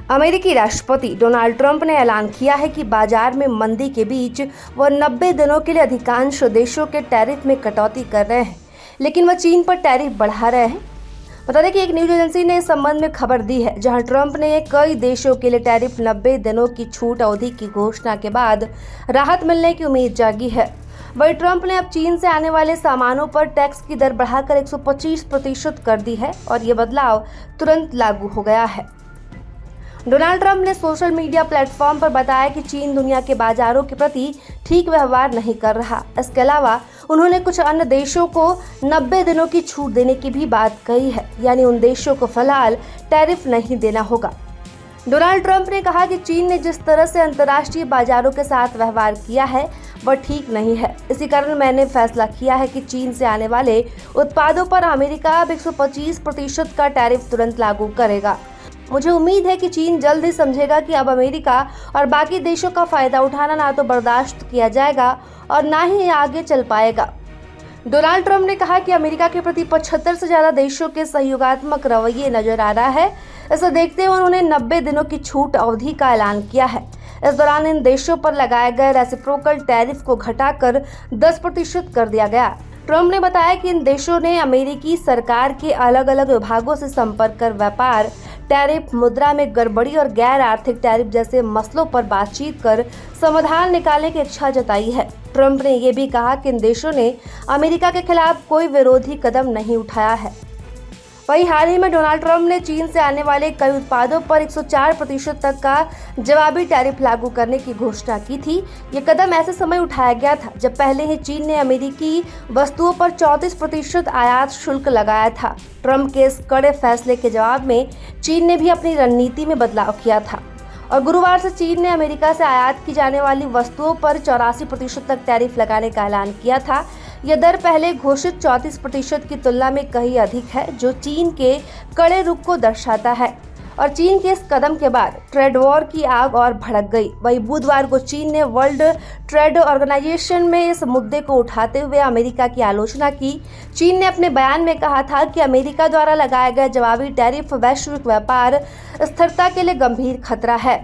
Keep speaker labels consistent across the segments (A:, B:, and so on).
A: अमेरिकी राष्ट्रपति Donald Trump ने ऐलान किया है कि बाजार में मंदी के बीच वह 90 दिनों के लिए अधिकांश देशों के टैरिफ में कटौती कर रहे हैं, लेकिन वह चीन पर टैरिफ बढ़ा रहे हैं। बता दें कि एक न्यूज एजेंसी ने इस संबंध में खबर दी है, जहां ट्रंप ने कई देशों के लिए टैरिफ 90 दिनों की छूट अवधि की घोषणा के बाद राहत मिलने की उम्मीद जागी है। वहीं ट्रंप ने अब चीन से आने वाले सामानों पर टैक्स की दर बढ़ाकर 125% कर दी है और ये बदलाव तुरंत लागू हो गया है। डोनाल्ड ट्रंप ने सोशल मीडिया प्लेटफॉर्म पर बताया कि चीन दुनिया के बाजारों के प्रति ठीक व्यवहार नहीं कर रहा। इसके अलावा उन्होंने कुछ अन्य देशों को 90 दिनों की छूट देने की भी बात कही है, यानी उन देशों को फिलहाल टैरिफ नहीं देना होगा। डोनाल्ड ट्रंप ने कहा कि चीन ने जिस तरह से अंतर्राष्ट्रीय बाजारों के साथ व्यवहार किया है वह ठीक नहीं है। इसी कारण मैंने फैसला किया है कि चीन से आने वाले उत्पादों पर अमेरिका अब 125% का टैरिफ तुरंत लागू करेगा। मुझे उम्मीद है कि चीन जल्द ही समझेगा कि अब अमेरिका और बाकी देशों का फायदा उठाना ना तो बर्दाश्त किया जाएगा और ना ही आगे चल पाएगा। डोनाल्ड ट्रंप ने कहा कि अमेरिका के प्रति 75 से ज्यादा देशों के सहयोगात्मक रवैये नजर आ रहा है। इसे देखते हुए उन्होंने 90 दिनों की छूट अवधि का ऐलान किया है। इस दौरान इन देशों पर लगाए गए रेसिप्रोकल टैरिफ को घटाकर 10% कर दिया गया। ट्रंप ने बताया कि इन देशों ने अमेरिकी सरकार के अलग अलग विभागों से संपर्क कर व्यापार, टैरिफ, मुद्रा में गड़बड़ी और गैर आर्थिक टैरिफ जैसे मसलों पर बातचीत कर समाधान निकालने की इच्छा जताई है। ट्रंप ने यह भी कहा कि इन देशों ने अमेरिका के खिलाफ कोई विरोधी कदम नहीं उठाया है। वहीं हाल ही में डोनाल्ड ट्रंप ने चीन से आने वाले कई उत्पादों पर 104% तक का जवाबी टैरिफ लागू करने की घोषणा की थी। ये कदम ऐसे समय उठाया गया था जब पहले ही चीन ने अमेरिकी वस्तुओं पर 34% आयात शुल्क लगाया था। ट्रंप के इस कड़े फैसले के जवाब में चीन ने भी अपनी रणनीति में बदलाव किया था और गुरुवार से चीन ने अमेरिका से आयात की जाने वाली वस्तुओं पर 84% तक टैरिफ लगाने का ऐलान किया था। यह दर पहले घोषित 34% की तुलना में कहीं अधिक है, जो चीन के कड़े रुख को दर्शाता है। और चीन के इस कदम के बाद ट्रेड वॉर की आग और भड़क गई। वहीं बुधवार को चीन ने वर्ल्ड ट्रेड ऑर्गेनाइजेशन में इस मुद्दे को उठाते हुए अमेरिका की आलोचना की। चीन ने अपने बयान में कहा था कि अमेरिका द्वारा लगाए गए जवाबी टैरिफ वैश्विक व्यापार स्थिरता के लिए गंभीर खतरा है।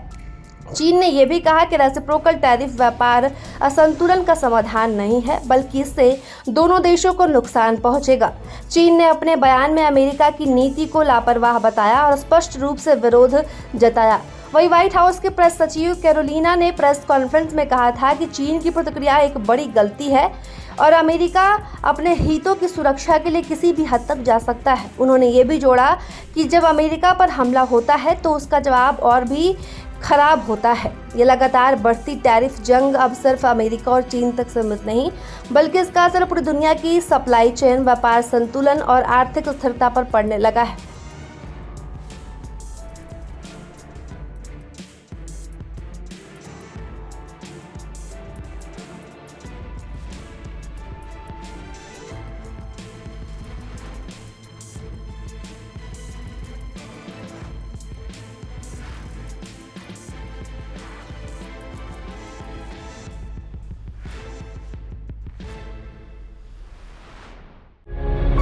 A: चीन ने यह भी कहा कि रेसिप्रोकल टैरिफ व्यापार असंतुलन का समाधान नहीं है, बल्कि इससे दोनों देशों को नुकसान पहुंचेगा। चीन ने अपने बयान में अमेरिका की नीति को लापरवाह बताया और स्पष्ट रूप से विरोध जताया। वहीं व्हाइट हाउस के प्रेस सचिव कैरोलिना ने प्रेस कॉन्फ्रेंस में कहा था कि चीन की प्रतिक्रिया एक बड़ी गलती है और अमेरिका अपने हितों की सुरक्षा के लिए किसी भी हद तक जा सकता है। उन्होंने ये भी जोड़ा कि जब अमेरिका पर हमला होता है तो उसका जवाब और भी खराब होता है। ये लगातार बढ़ती टैरिफ जंग अब सिर्फ अमेरिका और चीन तक सीमित नहीं, बल्कि इसका असर पूरी दुनिया की सप्लाई चेन, व्यापार संतुलन और आर्थिक स्थिरता पर पड़ने लगा है।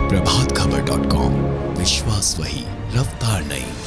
B: प्रभातखबर.com, विश्वास वही, रफ्तार नहीं।